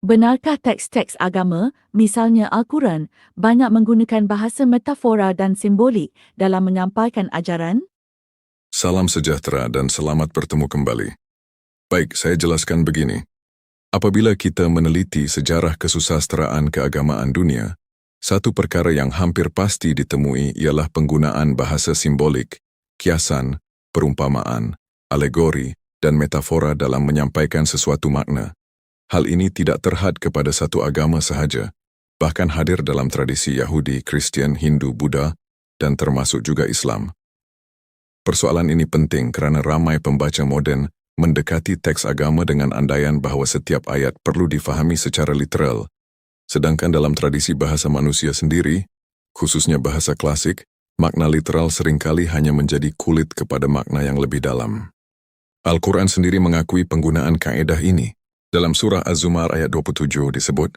Benarkah teks-teks agama, misalnya Al-Quran, banyak menggunakan bahasa metafora dan simbolik dalam menyampaikan ajaran? Salam sejahtera dan selamat bertemu kembali. Baik, saya jelaskan begini. Apabila kita meneliti sejarah kesusastraan keagamaan dunia, satu perkara yang hampir pasti ditemui ialah penggunaan bahasa simbolik, kiasan, perumpamaan, alegori, dan metafora dalam menyampaikan sesuatu makna. Hal ini tidak terhad kepada satu agama sahaja, bahkan hadir dalam tradisi Yahudi, Kristen, Hindu, Buddha, dan termasuk juga Islam. Persoalan ini penting kerana ramai pembaca moden mendekati teks agama dengan andaian bahawa setiap ayat perlu difahami secara literal, sedangkan dalam tradisi bahasa manusia sendiri, khususnya bahasa klasik, makna literal seringkali hanya menjadi kulit kepada makna yang lebih dalam. Al-Quran sendiri mengakui penggunaan kaedah ini. Dalam surah Az-Zumar ayat 27 disebut,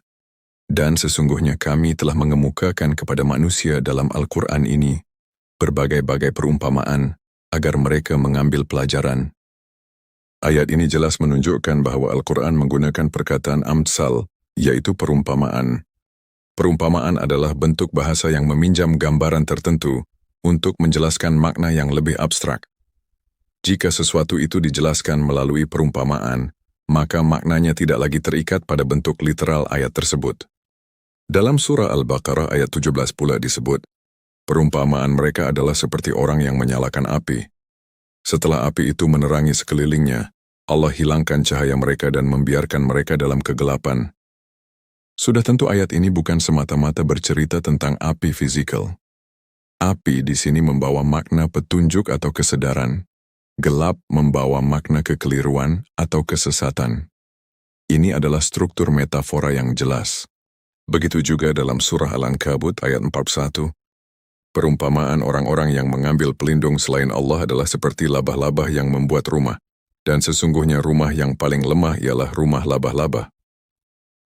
"Dan sesungguhnya kami telah mengemukakan kepada manusia dalam Al-Quran ini berbagai-bagai perumpamaan agar mereka mengambil pelajaran." Ayat ini jelas menunjukkan bahawa Al-Quran menggunakan perkataan amtsal, yaitu perumpamaan. Perumpamaan adalah bentuk bahasa yang meminjam gambaran tertentu untuk menjelaskan makna yang lebih abstrak. Jika sesuatu itu dijelaskan melalui perumpamaan, maka maknanya tidak lagi terikat pada bentuk literal ayat tersebut. Dalam surah Al-Baqarah ayat 17 pula disebut, perumpamaan mereka adalah seperti orang yang menyalakan api. Setelah api itu menerangi sekelilingnya, Allah hilangkan cahaya mereka dan membiarkan mereka dalam kegelapan. Sudah tentu ayat ini bukan semata-mata bercerita tentang api fisikal. Api di sini membawa makna petunjuk atau kesedaran. Gelap membawa makna kekeliruan atau kesesatan. Ini adalah struktur metafora yang jelas. Begitu juga dalam surah Al-Ankabut ayat 41. Perumpamaan orang-orang yang mengambil pelindung selain Allah adalah seperti labah-labah yang membuat rumah, dan sesungguhnya rumah yang paling lemah ialah rumah labah-labah.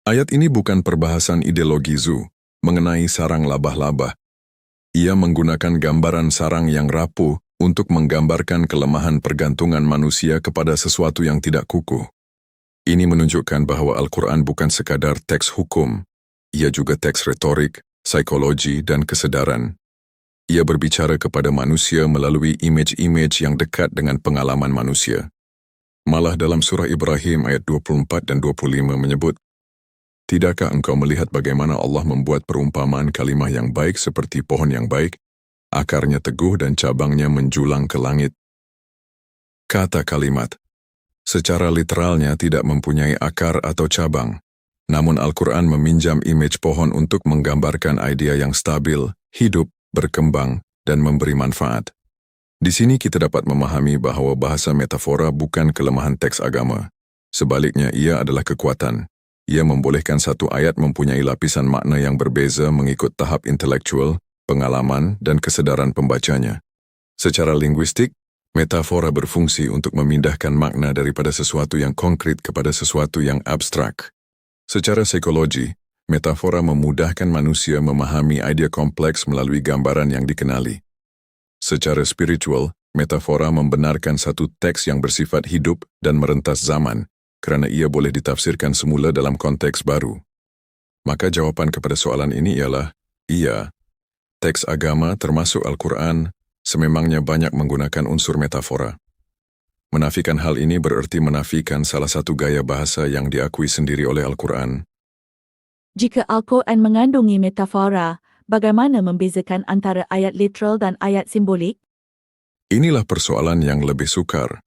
Ayat ini bukan perbahasan ideologi Zhu mengenai sarang labah-labah. Ia menggunakan gambaran sarang yang rapuh untuk menggambarkan kelemahan pergantungan manusia kepada sesuatu yang tidak kukuh. Ini menunjukkan bahawa Al-Quran bukan sekadar teks hukum, ia juga teks retorik, psikologi, dan kesedaran. Ia berbicara kepada manusia melalui imej-imej yang dekat dengan pengalaman manusia. Malah dalam surah Ibrahim ayat 24 dan 25 menyebut, "Tidakkah engkau melihat bagaimana Allah membuat perumpamaan kalimah yang baik seperti pohon yang baik? Akarnya teguh dan cabangnya menjulang ke langit." Kata kalimat, secara literalnya tidak mempunyai akar atau cabang, namun Al-Quran meminjam imej pohon untuk menggambarkan idea yang stabil, hidup, berkembang, dan memberi manfaat. Di sini kita dapat memahami bahawa bahasa metafora bukan kelemahan teks agama. Sebaliknya, ia adalah kekuatan. Ia membolehkan satu ayat mempunyai lapisan makna yang berbeza mengikut tahap intelektual, pengalaman, dan kesedaran pembacanya. Secara linguistik, metafora berfungsi untuk memindahkan makna daripada sesuatu yang konkret kepada sesuatu yang abstrak. Secara psikologi, metafora memudahkan manusia memahami idea kompleks melalui gambaran yang dikenali. Secara spiritual, metafora membenarkan satu teks yang bersifat hidup dan merentas zaman, kerana ia boleh ditafsirkan semula dalam konteks baru. Maka jawapan kepada soalan ini ialah, iya, teks agama termasuk Al-Quran sememangnya banyak menggunakan unsur metafora. Menafikan hal ini bererti menafikan salah satu gaya bahasa yang diakui sendiri oleh Al-Quran. Jika Al-Quran mengandungi metafora, bagaimana membezakan antara ayat literal dan ayat simbolik? Inilah persoalan yang lebih sukar.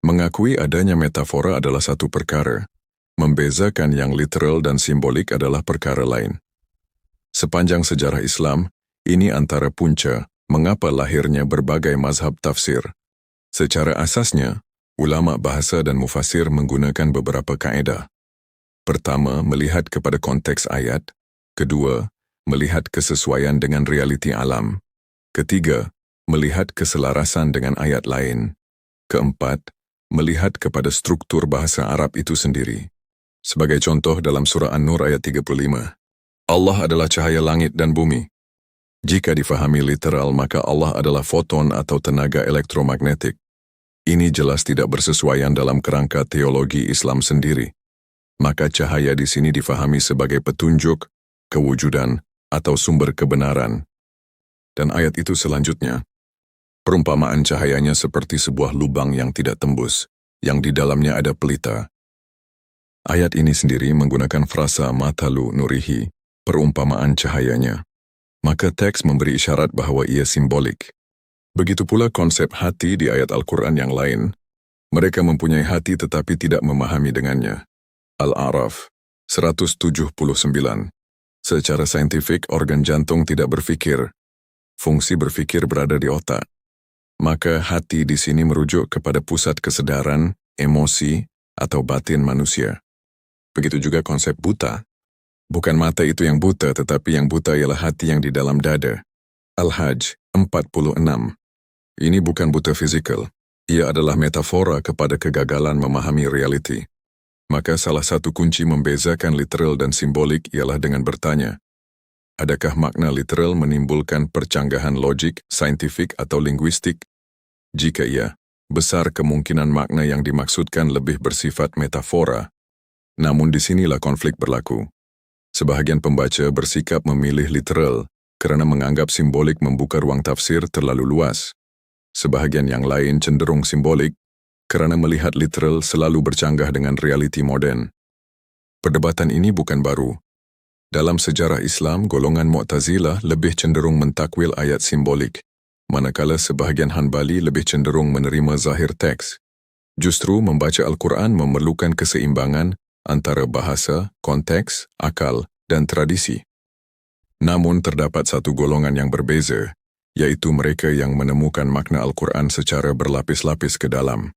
Mengakui adanya metafora adalah satu perkara. Membezakan yang literal dan simbolik adalah perkara lain. Sepanjang sejarah Islam, ini antara punca mengapa lahirnya berbagai mazhab tafsir. Secara asasnya, ulama bahasa dan mufassir menggunakan beberapa kaedah. Pertama, melihat kepada konteks ayat. Kedua, melihat kesesuaian dengan realiti alam. Ketiga, melihat keselarasan dengan ayat lain. Keempat, melihat kepada struktur bahasa Arab itu sendiri. Sebagai contoh dalam surah An-Nur ayat 35, Allah adalah cahaya langit dan bumi. Jika difahami literal, maka Allah adalah foton atau tenaga elektromagnetik. Ini jelas tidak bersesuaian dalam kerangka teologi Islam sendiri. Maka cahaya di sini difahami sebagai petunjuk, kewujudan, atau sumber kebenaran. Dan ayat itu selanjutnya, perumpamaan cahayanya seperti sebuah lubang yang tidak tembus, yang di dalamnya ada pelita. Ayat ini sendiri menggunakan frasa matalu nurihi, perumpamaan cahayanya. Maka teks memberi isyarat bahwa ia simbolik. Begitu pula konsep hati di ayat Al-Quran yang lain. Mereka mempunyai hati tetapi tidak memahami dengannya. Al-A'raf 179. Secara saintifik, organ jantung tidak berpikir. Fungsi berpikir berada di otak. Maka hati di sini merujuk kepada pusat kesadaran, emosi, atau batin manusia. Begitu juga konsep buta. Bukan mata itu yang buta, tetapi yang buta ialah hati yang di dalam dada. Al-Hajj 46. Ini bukan buta fisikal. Ia adalah metafora kepada kegagalan memahami realiti. Maka salah satu kunci membezakan literal dan simbolik ialah dengan bertanya, adakah makna literal menimbulkan percanggahan logik, saintifik, atau linguistik? Jika iya, besar kemungkinan makna yang dimaksudkan lebih bersifat metafora. Namun disinilah konflik berlaku. Sebahagian pembaca bersikap memilih literal karena menganggap simbolik membuka ruang tafsir terlalu luas. Sebahagian yang lain cenderung simbolik karena melihat literal selalu bercanggah dengan realiti moden. Perdebatan ini bukan baru. Dalam sejarah Islam, golongan Mu'tazilah lebih cenderung mentakwil ayat simbolik, manakala sebahagian Hanbali lebih cenderung menerima zahir teks. Justru membaca Al-Quran memerlukan keseimbangan antara bahasa, konteks, akal, dan tradisi. Namun terdapat satu golongan yang berbeza, yaitu mereka yang menemukan makna Al-Quran secara berlapis-lapis ke dalam.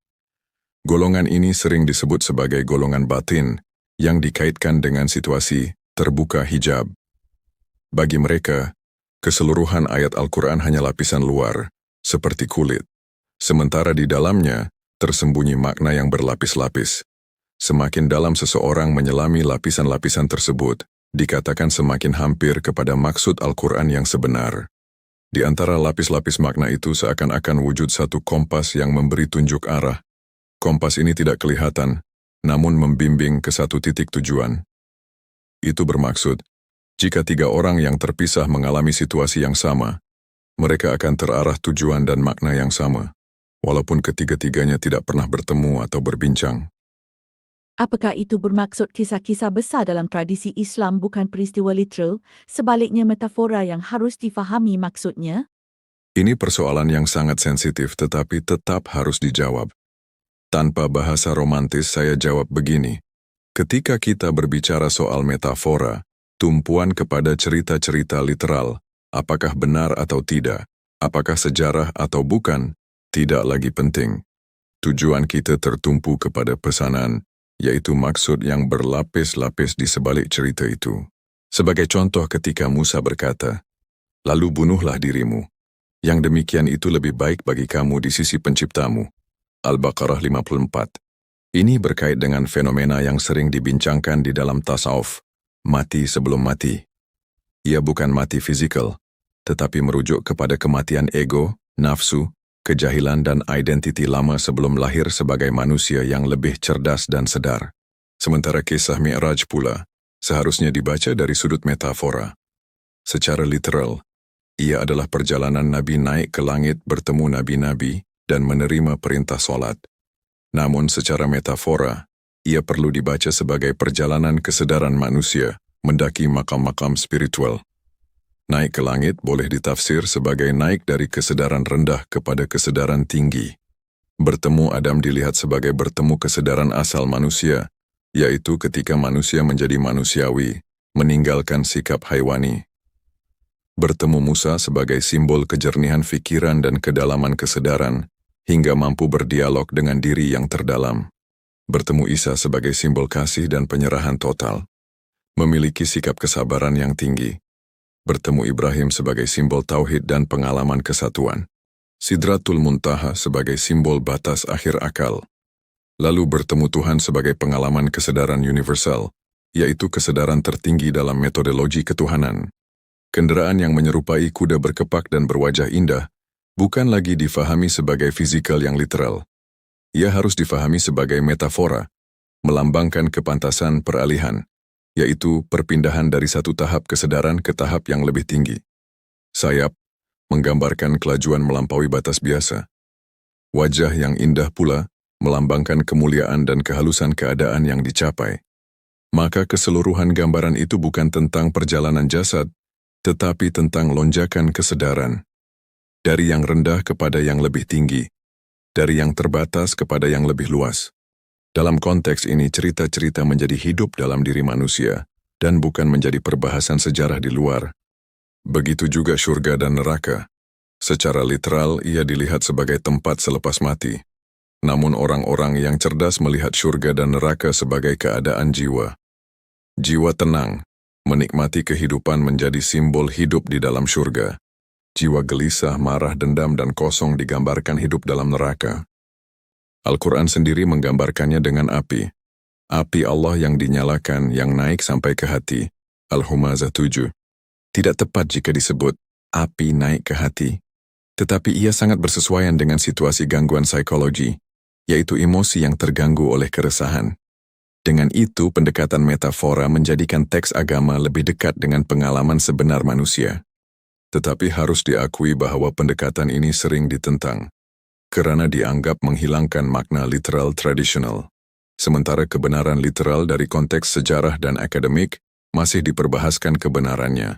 Golongan ini sering disebut sebagai golongan batin, yang dikaitkan dengan situasi terbuka hijab. Bagi mereka, keseluruhan ayat Al-Quran hanya lapisan luar, seperti kulit. Sementara di dalamnya, tersembunyi makna yang berlapis-lapis. Semakin dalam seseorang menyelami lapisan-lapisan tersebut, dikatakan semakin hampir kepada maksud Al-Quran yang sebenar. Di antara lapis-lapis makna itu seakan-akan wujud satu kompas yang memberi tunjuk arah. Kompas ini tidak kelihatan, namun membimbing ke satu titik tujuan. Itu bermaksud, jika tiga orang yang terpisah mengalami situasi yang sama, mereka akan terarah tujuan dan makna yang sama, walaupun ketiga-tiganya tidak pernah bertemu atau berbincang. Apakah itu bermaksud kisah-kisah besar dalam tradisi Islam bukan peristiwa literal, sebaliknya metafora yang harus difahami maksudnya? Ini persoalan yang sangat sensitif tetapi tetap harus dijawab. Tanpa bahasa romantis saya jawab begini. Ketika kita berbicara soal metafora, tumpuan kepada cerita-cerita literal, apakah benar atau tidak, apakah sejarah atau bukan, tidak lagi penting. Tujuan kita tertumpu kepada pesanan, yaitu maksud yang berlapis-lapis di sebalik cerita itu. Sebagai contoh ketika Musa berkata, "Lalu bunuhlah dirimu. Yang demikian itu lebih baik bagi kamu di sisi penciptamu." Al-Baqarah 54. Ini berkait dengan fenomena yang sering dibincangkan di dalam tasawuf, mati sebelum mati. Ia bukan mati fisikal, tetapi merujuk kepada kematian ego, nafsu, kejahilan dan identiti lama sebelum lahir sebagai manusia yang lebih cerdas dan sedar. Sementara kisah Mi'raj pula, seharusnya dibaca dari sudut metafora. Secara literal, ia adalah perjalanan Nabi naik ke langit bertemu nabi-nabi dan menerima perintah solat. Namun secara metafora, ia perlu dibaca sebagai perjalanan kesedaran manusia mendaki makam-makam spiritual. Naik ke langit boleh ditafsir sebagai naik dari kesedaran rendah kepada kesedaran tinggi. Bertemu Adam dilihat sebagai bertemu kesedaran asal manusia, yaitu ketika manusia menjadi manusiawi, meninggalkan sikap haiwani. Bertemu Musa sebagai simbol kejernihan fikiran dan kedalaman kesedaran, hingga mampu berdialog dengan diri yang terdalam. Bertemu Isa sebagai simbol kasih dan penyerahan total, memiliki sikap kesabaran yang tinggi. Bertemu Ibrahim sebagai simbol tauhid dan pengalaman kesatuan. Sidratul Muntaha sebagai simbol batas akhir akal. Lalu bertemu Tuhan sebagai pengalaman kesedaran universal, yaitu kesedaran tertinggi dalam metodologi ketuhanan. Kendaraan yang menyerupai kuda berkepak dan berwajah indah, bukan lagi difahami sebagai fisikal yang literal. Ia harus difahami sebagai metafora, melambangkan kepantasan peralihan, yaitu perpindahan dari satu tahap kesedaran ke tahap yang lebih tinggi. Sayap menggambarkan kelajuan melampaui batas biasa. Wajah yang indah pula melambangkan kemuliaan dan kehalusan keadaan yang dicapai. Maka keseluruhan gambaran itu bukan tentang perjalanan jasad, tetapi tentang lonjakan kesedaran. Dari yang rendah kepada yang lebih tinggi, dari yang terbatas kepada yang lebih luas. Dalam konteks ini, cerita-cerita menjadi hidup dalam diri manusia, dan bukan menjadi perbahasan sejarah di luar. Begitu juga surga dan neraka. Secara literal, ia dilihat sebagai tempat selepas mati. Namun orang-orang yang cerdas melihat surga dan neraka sebagai keadaan jiwa. Jiwa tenang, menikmati kehidupan menjadi simbol hidup di dalam surga. Jiwa gelisah, marah, dendam, dan kosong digambarkan hidup dalam neraka. Al-Quran sendiri menggambarkannya dengan api. Api Allah yang dinyalakan, yang naik sampai ke hati. Al-Humazah 7. Tidak tepat jika disebut api naik ke hati. Tetapi ia sangat bersesuaian dengan situasi gangguan psikologi, yaitu emosi yang terganggu oleh keresahan. Dengan itu, pendekatan metafora menjadikan teks agama lebih dekat dengan pengalaman sebenar manusia. Tetapi harus diakui bahwa pendekatan ini sering ditentang, karena dianggap menghilangkan makna literal tradisional. Sementara kebenaran literal dari konteks sejarah dan akademik masih diperbahaskan kebenarannya.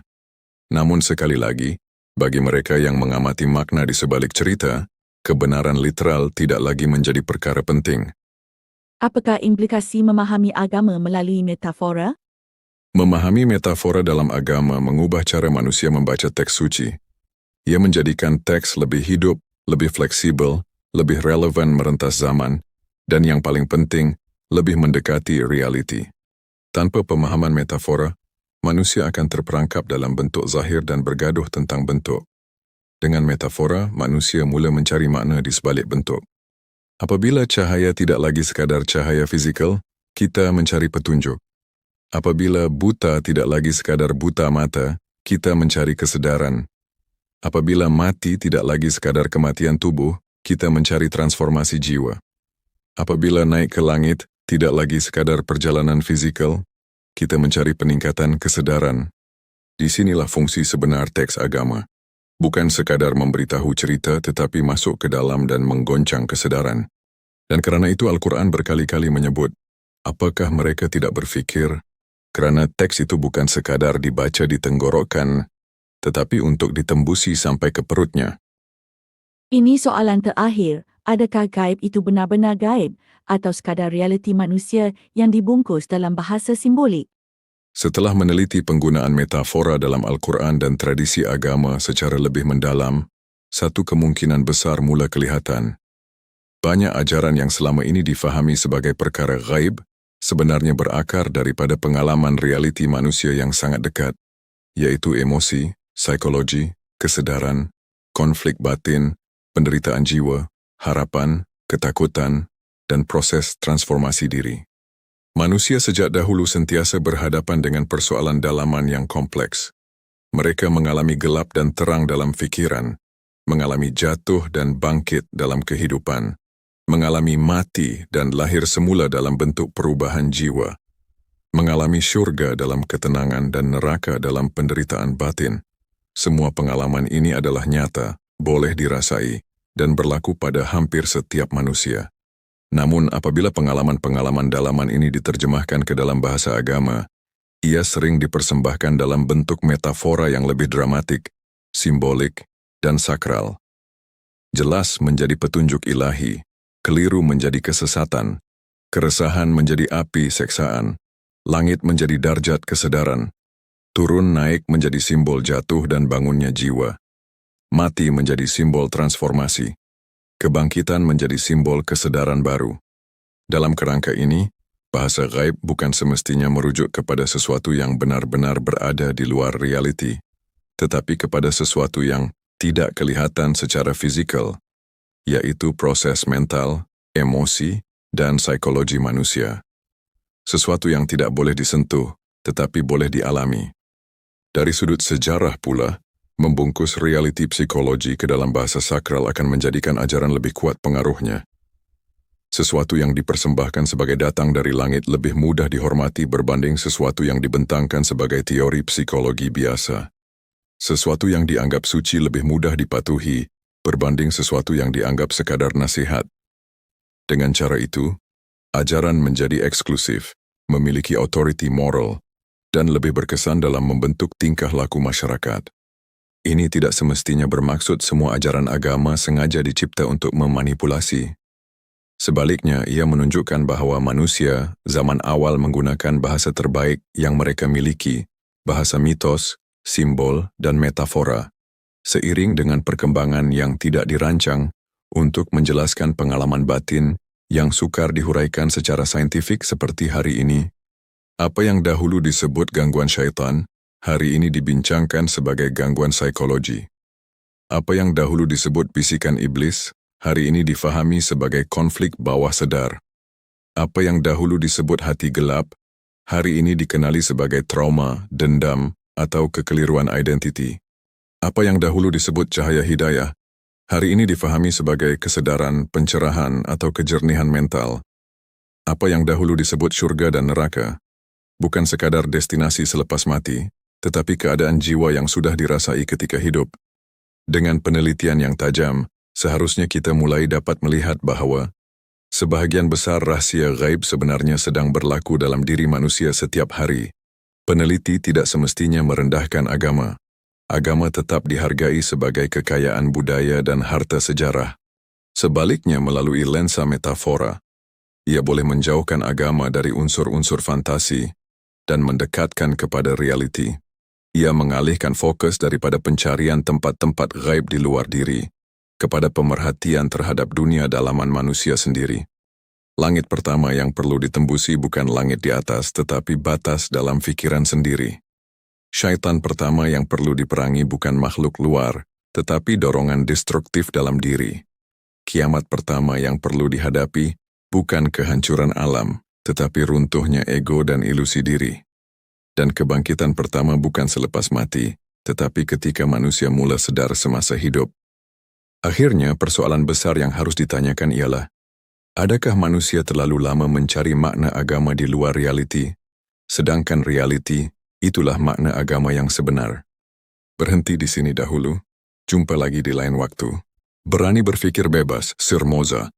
Namun sekali lagi, bagi mereka yang mengamati makna di sebalik cerita, kebenaran literal tidak lagi menjadi perkara penting. Apakah implikasi memahami agama melalui metafora? Memahami metafora dalam agama mengubah cara manusia membaca teks suci. Ia menjadikan teks lebih hidup, lebih fleksibel, lebih relevan merentas zaman, dan yang paling penting, lebih mendekati reality. Tanpa pemahaman metafora, manusia akan terperangkap dalam bentuk zahir dan bergaduh tentang bentuk. Dengan metafora, manusia mula mencari makna di sebalik bentuk. Apabila cahaya tidak lagi sekadar cahaya fizikal, kita mencari petunjuk. Apabila buta tidak lagi sekadar buta mata, kita mencari kesedaran. Apabila mati tidak lagi sekadar kematian tubuh, kita mencari transformasi jiwa. Apabila naik ke langit tidak lagi sekadar perjalanan fizikal, kita mencari peningkatan kesedaran. Disinilah fungsi sebenar teks agama. Bukan sekadar memberitahu cerita tetapi masuk ke dalam dan menggoncang kesedaran. Dan karena itu Al-Quran berkali-kali menyebut, apakah mereka tidak berfikir? Kerana teks itu bukan sekadar dibaca di tenggorokan, tetapi untuk ditembusi sampai ke perutnya. Ini soalan terakhir. Adakah gaib itu benar-benar gaib atau sekadar realiti manusia yang dibungkus dalam bahasa simbolik? Setelah meneliti penggunaan metafora dalam Al-Quran dan tradisi agama secara lebih mendalam, satu kemungkinan besar mula kelihatan. Banyak ajaran yang selama ini difahami sebagai perkara gaib sebenarnya berakar daripada pengalaman realiti manusia yang sangat dekat, yaitu emosi, psikologi, kesedaran, konflik batin, penderitaan jiwa, harapan, ketakutan, dan proses transformasi diri. Manusia sejak dahulu sentiasa berhadapan dengan persoalan dalaman yang kompleks. Mereka mengalami gelap dan terang dalam fikiran, mengalami jatuh dan bangkit dalam kehidupan, mengalami mati dan lahir semula dalam bentuk perubahan jiwa, mengalami syurga dalam ketenangan dan neraka dalam penderitaan batin. Semua pengalaman ini adalah nyata, boleh dirasai, dan berlaku pada hampir setiap manusia. Namun apabila pengalaman-pengalaman dalaman ini diterjemahkan ke dalam bahasa agama, ia sering dipersembahkan dalam bentuk metafora yang lebih dramatik, simbolik, dan sakral. Jelas menjadi petunjuk ilahi, keliru menjadi kesesatan, keresahan menjadi api seksaan, langit menjadi darjat kesedaran, turun naik menjadi simbol jatuh dan bangunnya jiwa, mati menjadi simbol transformasi, kebangkitan menjadi simbol kesedaran baru. Dalam kerangka ini, bahasa gaib bukan semestinya merujuk kepada sesuatu yang benar-benar berada di luar realiti, tetapi kepada sesuatu yang tidak kelihatan secara fizikal, yaitu proses mental, emosi, dan psikologi manusia. Sesuatu yang tidak boleh disentuh, tetapi boleh dialami. Dari sudut sejarah pula, membungkus realiti psikologi ke dalam bahasa sakral akan menjadikan ajaran lebih kuat pengaruhnya. Sesuatu yang dipersembahkan sebagai datang dari langit lebih mudah dihormati berbanding sesuatu yang dibentangkan sebagai teori psikologi biasa. Sesuatu yang dianggap suci lebih mudah dipatuhi berbanding sesuatu yang dianggap sekadar nasihat. Dengan cara itu, ajaran menjadi eksklusif, memiliki otoriti moral, dan lebih berkesan dalam membentuk tingkah laku masyarakat. Ini tidak semestinya bermaksud semua ajaran agama sengaja dicipta untuk memanipulasi. Sebaliknya, ia menunjukkan bahwa manusia zaman awal menggunakan bahasa terbaik yang mereka miliki, bahasa mitos, simbol, dan metafora, seiring dengan perkembangan yang tidak dirancang untuk menjelaskan pengalaman batin yang sukar dihuraikan secara saintifik seperti hari ini. Apa yang dahulu disebut gangguan syaitan, hari ini dibincangkan sebagai gangguan psikologi. Apa yang dahulu disebut bisikan iblis, hari ini difahami sebagai konflik bawah sadar. Apa yang dahulu disebut hati gelap, hari ini dikenali sebagai trauma, dendam, atau kekeliruan identiti. Apa yang dahulu disebut cahaya hidayah, hari ini difahami sebagai kesedaran, pencerahan, atau kejernihan mental. Apa yang dahulu disebut surga dan neraka, bukan sekadar destinasi selepas mati, tetapi keadaan jiwa yang sudah dirasai ketika hidup. Dengan penelitian yang tajam, seharusnya kita mulai dapat melihat bahwa sebahagian besar rahasia gaib sebenarnya sedang berlaku dalam diri manusia setiap hari. Peneliti tidak semestinya merendahkan agama. Agama tetap dihargai sebagai kekayaan budaya dan harta sejarah. Sebaliknya, melalui lensa metafora, ia boleh menjauhkan agama dari unsur-unsur fantasi dan mendekatkan kepada realiti. Ia mengalihkan fokus daripada pencarian tempat-tempat gaib di luar diri kepada pemerhatian terhadap dunia dalaman manusia sendiri. Langit pertama yang perlu ditembusi bukan langit di atas, tetapi batas dalam fikiran sendiri. Syaitan pertama yang perlu diperangi bukan makhluk luar, tetapi dorongan destruktif dalam diri. Kiamat pertama yang perlu dihadapi bukan kehancuran alam, tetapi runtuhnya ego dan ilusi diri. Dan kebangkitan pertama bukan selepas mati, tetapi ketika manusia mula sadar semasa hidup. Akhirnya, persoalan besar yang harus ditanyakan ialah, adakah manusia terlalu lama mencari makna agama di luar realiti? Sedangkan realiti, itulah makna agama yang sebenar. Berhenti di sini dahulu. Jumpa lagi di lain waktu. Berani berpikir bebas, Sir Moza.